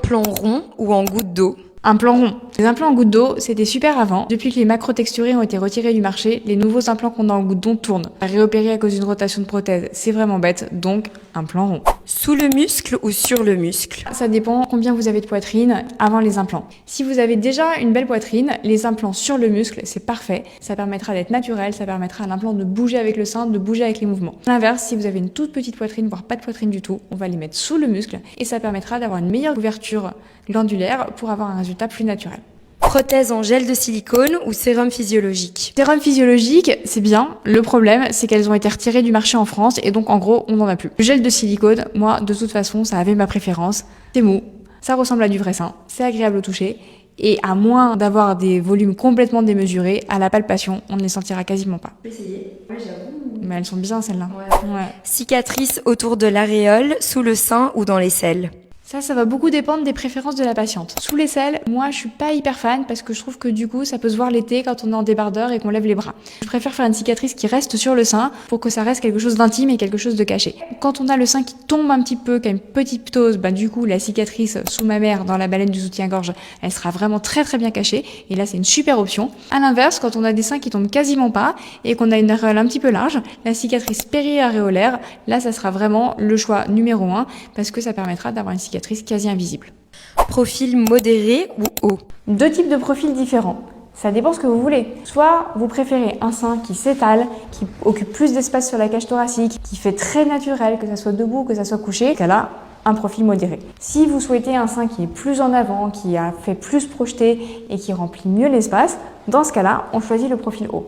Implant rond ou en goutte d'eau? Un plan rond. Les implants en goutte d'eau, c'était super avant. Depuis que les macro-texturés ont été retirés du marché, les nouveaux implants qu'on a en goutte d'eau tournent. À réopérer à cause d'une rotation de prothèse, c'est vraiment bête, donc un plan rond. Sous le muscle ou sur le muscle? Ça dépend combien vous avez de poitrine avant les implants. Si vous avez déjà une belle poitrine, les implants sur le muscle, c'est parfait. Ça permettra d'être naturel, ça permettra à l'implant de bouger avec le sein, de bouger avec les mouvements. À l'inverse, si vous avez une toute petite poitrine, voire pas de poitrine du tout, on va les mettre sous le muscle et ça permettra d'avoir une meilleure ouverture glandulaire pour avoir un résultat plus naturel. Prothèse en gel de silicone ou sérum physiologique? Sérum physiologique, c'est bien. Le problème, c'est qu'elles ont été retirées du marché en France et donc en gros, on n'en a plus. Le gel de silicone, moi, de toute façon, ça avait ma préférence. C'est mou, ça ressemble à du vrai sein, c'est agréable au toucher et à moins d'avoir des volumes complètement démesurés, à la palpation, on ne les sentira quasiment pas. Je peux essayer. Ouais, j'avoue. Mais elles sont bien celles-là. Ouais. Cicatrice autour de l'aréole, sous le sein ou dans l'aisselle? Ça va beaucoup dépendre des préférences de la patiente. Sous l'aisselle, moi, je suis pas hyper fan parce que je trouve que du coup, ça peut se voir l'été quand on est en débardeur et qu'on lève les bras. Je préfère faire une cicatrice qui reste sur le sein pour que ça reste quelque chose d'intime et quelque chose de caché. Quand on a le sein qui tombe un petit peu, qui a une petite ptose, du coup, la cicatrice sous ma mère dans la baleine du soutien-gorge, elle sera vraiment très très bien cachée et là, c'est une super option. À l'inverse, quand on a des seins qui tombent quasiment pas et qu'on a une aréole un petit peu large, la cicatrice péri-aréolaire, là, ça sera vraiment le choix numéro 1 parce que ça permettra d'avoir une cicatrice quasi invisible. Profil modéré ou haut? Deux types de profils différents. Ça dépend ce que vous voulez. Soit vous préférez un sein qui s'étale, qui occupe plus d'espace sur la cage thoracique, qui fait très naturel, que ça soit debout, que ça soit couché, là, un profil modéré. Si vous souhaitez un sein qui est plus en avant, qui a fait plus projeter et qui remplit mieux l'espace, dans ce cas-là, on choisit le profil haut.